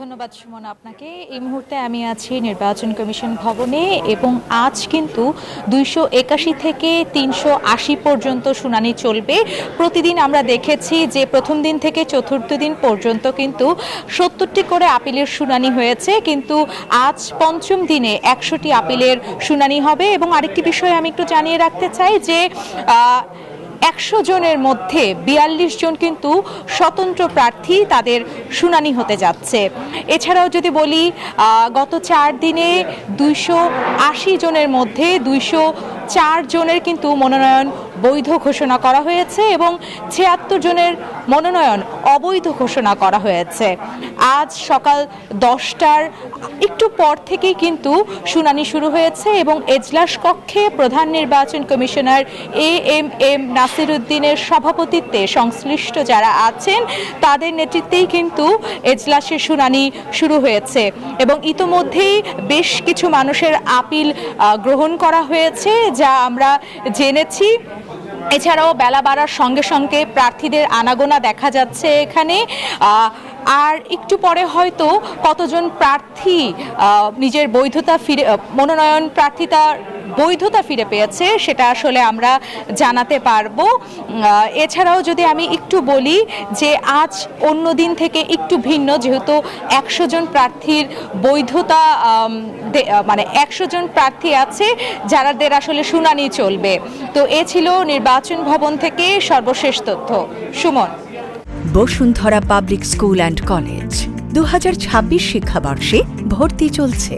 ধন্যবাদ সুমন আপনাকে। এই মুহূর্তে আমি আছি নির্বাচন কমিশন ভবনে এবং আজ কিন্তু 281 থেকে 380 পর্যন্ত শুনানি চলবে। প্রতিদিন আমরা দেখেছি যে প্রথম দিন থেকে চতুর্থ দিন পর্যন্ত কিন্তু 70টি করে আপিলের শুনানি হয়েছে, কিন্তু আজ পঞ্চম দিনে 100টি আপিলের শুনানি হবে। এবং আরেকটি বিষয় আমি একটু জানিয়ে রাখতে চাই যে 100 জনের মধ্যে 42 জন কিন্তু স্বতন্ত্র প্রার্থী, তাদের শুনানি হতে যাচ্ছে। এছাড়াও যদি বলি গত 4 দিনে 280 জনের মধ্যে 204 জনের কিন্তু মনোনয়ন বৈধ ঘোষণা করা হয়েছে এবং 76 জনের মনোনয়ন অবৈধ ঘোষণা করা হয়েছে। আজ সকাল 10টার একটু পর থেকেই কিন্তু শুনানি শুরু হয়েছে এবং এজলাস কক্ষে প্রধান নির্বাচন কমিশনার এএমএম নাসির উদ্দিনের সভাপতিত্বে সংশ্লিষ্ট যারা আছেন তাদের নেতৃত্বেই কিন্তু এজলাসের শুনানি শুরু হয়েছে এবং ইতোমধ্যেই বেশ কিছু মানুষের আপিল গ্রহণ করা হয়েছে যা আমরা জেনেছি। এছাড়াও বেলা বাড়ার সঙ্গে সঙ্গে প্রার্থীদের আনাগোনা দেখা যাচ্ছে এখানে। আর একটু পরে হয়তো কতজন প্রার্থী নিজের বৈধতা ফিরে মনোনয়ন প্রার্থিতার বৈধতা ফিরে পেয়েছে সেটা আসলে আমরা জানাতে পারবো। এছাড়াও যদি আমি একটু বলি যে আজ অন্য দিন থেকে একটু ভিন্ন, যেহেতু 100 জন প্রার্থীর বৈধতা মানে 100 জন প্রার্থী আছে যাদের আসলে শুনানি চলবে। তো এ ছিল নির্বাচন ভবন থেকে সর্বশেষ তথ্য। Suman. Bashundhara public school and college 2026 শিক্ষাবর্ষে ভর্তি চলছে।